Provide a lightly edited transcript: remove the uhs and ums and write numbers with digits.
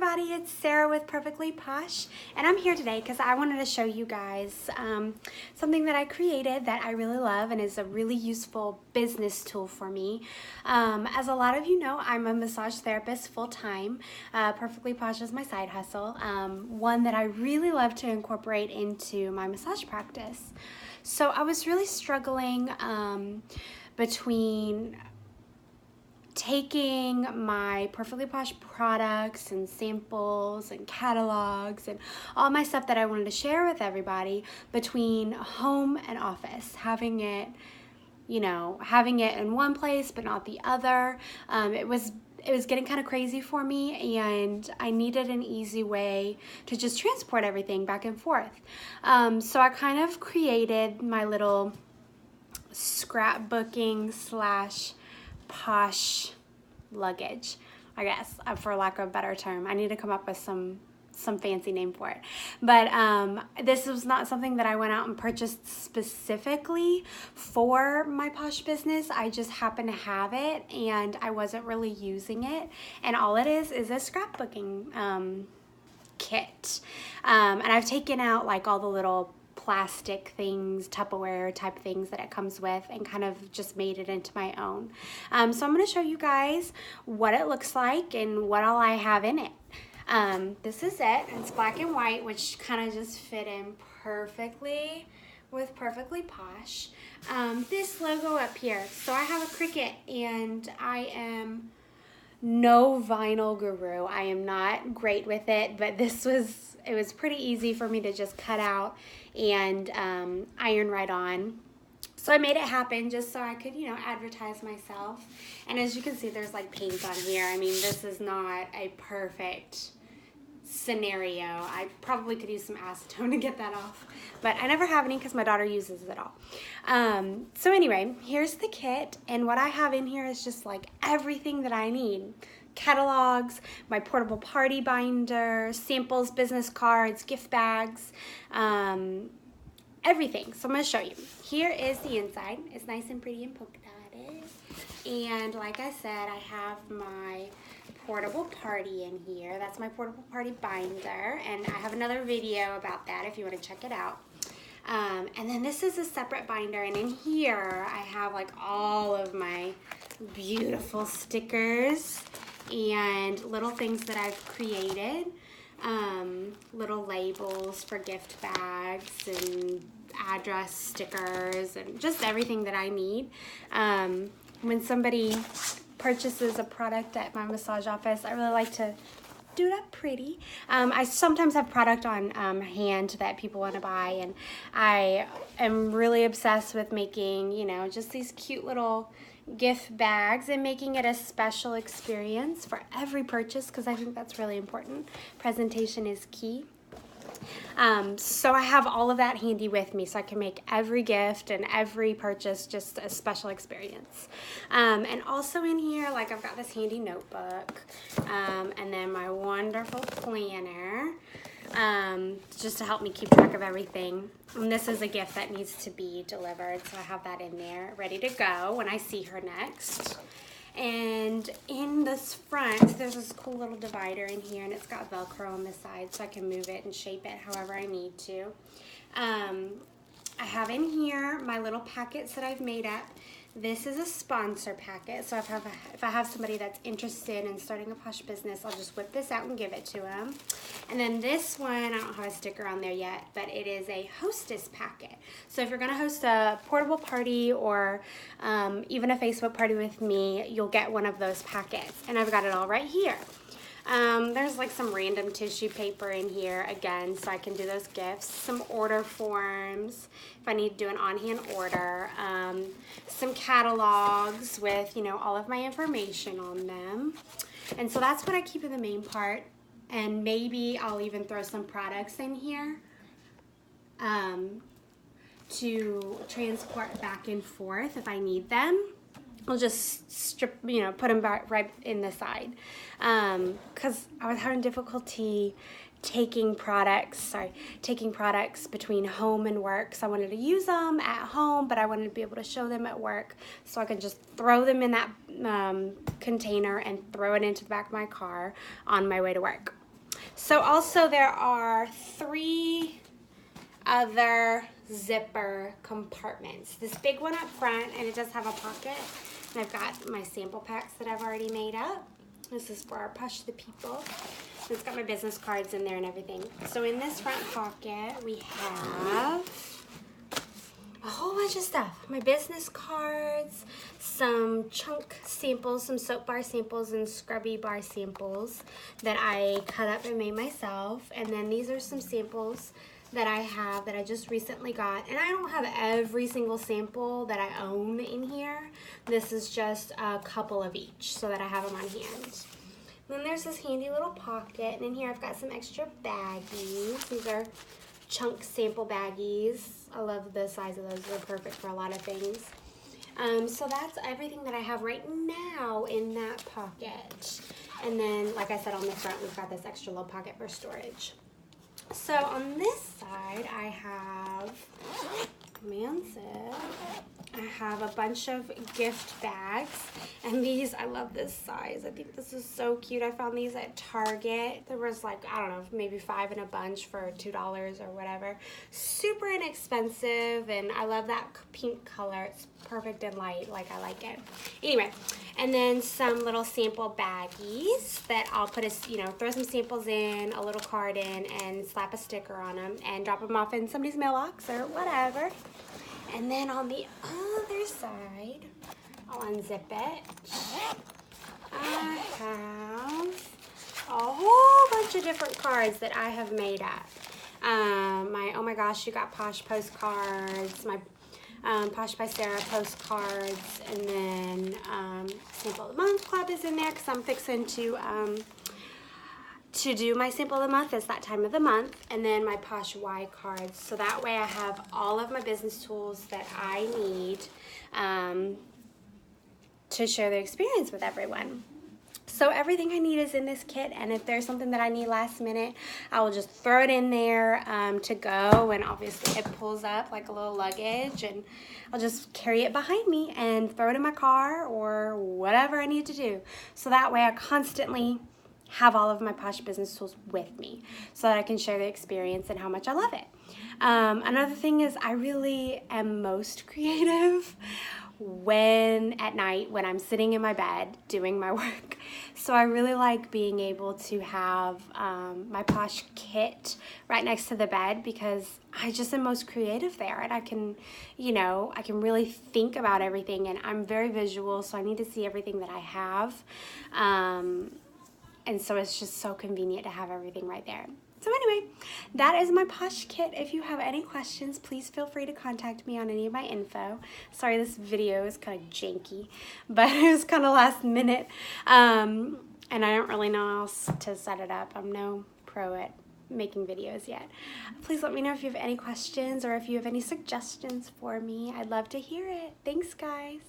everybody, it's Sarah with Perfectly Posh, and I'm here today because I wanted to show you guys something that I created that I really love and is a really useful business tool for me. As a lot of you know, I'm a massage therapist full-time. Perfectly Posh is my side hustle, one that I really love to incorporate into my massage practice. So I was really struggling between taking my Perfectly Posh products and samples and catalogs and all my stuff that I wanted to share with everybody between home and office, having it in one place but not the other. It was getting kind of crazy for me, and I needed an easy way to just transport everything back and forth. So I kind of created my little scrapbooking / Posh luggage, I guess, for lack of a better term. I need to come up with some fancy name for it. But this was not something that I went out and purchased specifically for my Posh business. I just happened to have it, and I wasn't really using it. And all it is a scrapbooking kit. And I've taken out like all the little plastic things, Tupperware type things that it comes with, and kind of just made it into my own. So I'm going to show you guys what it looks like and what all I have in it. This is it. It's black and white, which kind of just fit in perfectly with Perfectly Posh. This logo up here. So I have a Cricut, and I am no vinyl guru. I am not great with it, but it was pretty easy for me to just cut out and iron right on. So I made it happen just so I could, advertise myself. And as you can see, there's like paint on here. I mean, this is not a perfect scenario. I probably could use some acetone to get that off, but I never have any because my daughter uses it all. So anyway, here's the kit, and what I have in here is just like everything that I need. Catalogs, my portable party binder, samples, business cards, gift bags, everything. So I'm going to show you. Here is the inside. It's nice and pretty and polka dotted. And like I said, I have my portable party in here. That's my portable party binder, and I have another video about that if you want to check it out. And then this is a separate binder, and in here I have like all of my beautiful stickers and little things that I've created, little labels for gift bags and address stickers and just everything that I need. When somebody purchases a product at my massage office, I really like to do it up pretty. I sometimes have product on hand that people want to buy, and I am really obsessed with making, just these cute little gift bags and making it a special experience for every purchase, because I think that's really important. Presentation is key. So I have all of that handy with me, so I can make every gift and every purchase just a special experience. And also in here, like, I've got this handy notebook, and then my wonderful planner, just to help me keep track of everything. And this is a gift that needs to be delivered, so I have that in there ready to go when I see her next. And in this front, there's this cool little divider in here, and it's got Velcro on the side, so I can move it and shape it however I need to. I have in here my little packets that I've made up. This is a sponsor packet, so if I have somebody that's interested in starting a Posh business, I'll just whip this out and give it to them. And then this one, I don't have a sticker on there yet, but it is a hostess packet. So if you're going to host a portable party or even a Facebook party with me, you'll get one of those packets. And I've got it all right here. There's like some random tissue paper in here again, so I can do those gifts. Some order forms if I need to do an on-hand order. Some catalogs with, all of my information on them. And so that's what I keep in the main part. And maybe I'll even throw some products in here to transport back and forth if I need them. I'll just strip, put them back right in the side. Because I was having difficulty taking products between home and work. So I wanted to use them at home, but I wanted to be able to show them at work. So I can just throw them in that container and throw it into the back of my car on my way to work. So also there are 3 other zipper compartments. This big one up front, and it does have a pocket. And I've got my sample packs that I've already made up. This is for our Posh the People. It's got my business cards in there and everything. So in this front pocket, we have a whole bunch of stuff. My business cards, some chunk samples, some soap bar samples, and scrubby bar samples that I cut up and made myself. And then these are some samples that I have that I just recently got. And I don't have every single sample that I own in here. This is just a couple of each so that I have them on hand. Then there's this handy little pocket, and in here I've got some extra baggies. These are chunk sample baggies. I love the size of those. They're perfect for a lot of things. So that's everything that I have right now in that pocket. And then, like I said, on the front, we've got this extra little pocket for storage. So on this side, I have, I have a bunch of gift bags, and these, I love this size. I think this is so cute. I found these at Target. There was like, I don't know, maybe 5 in a bunch for $2 or whatever. Super inexpensive, and I love that pink color. It's perfect and light, like I like it. Anyway, and then some little sample baggies that I'll put throw some samples in, a little card in, and slap a sticker on them and drop them off in somebody's mailbox or whatever. And then on the other side, I'll unzip it. I have a whole bunch of different cards that I have made up. My Oh My Gosh, You Got Posh postcards, my Posh by Sarah postcards, and then Sample of the Month Club is in there because I'm fixing to do my Sample of the Month. It's that time of the month. And then my Posh Y cards. So that way I have all of my business tools that I need to share the experience with everyone. So everything I need is in this kit, and if there's something that I need last minute, I will just throw it in there to go, and obviously it pulls up like a little luggage, and I'll just carry it behind me and throw it in my car or whatever I need to do. So that way I constantly have all of my Posh business tools with me so that I can share the experience and how much I love it. Another thing is I really am most creative at night when I'm sitting in my bed doing my work. So I really like being able to have my Posh kit right next to the bed because I just am most creative there, and I can really think about everything, and I'm very visual, so I need to see everything that I have. And so it's just so convenient to have everything right there. So anyway, that is my Posh kit. If you have any questions, please feel free to contact me on any of my info. Sorry, this video is kind of janky, but it was kind of last minute. And I don't really know how else to set it up. I'm no pro at making videos yet. Please let me know if you have any questions or if you have any suggestions for me. I'd love to hear it. Thanks, guys.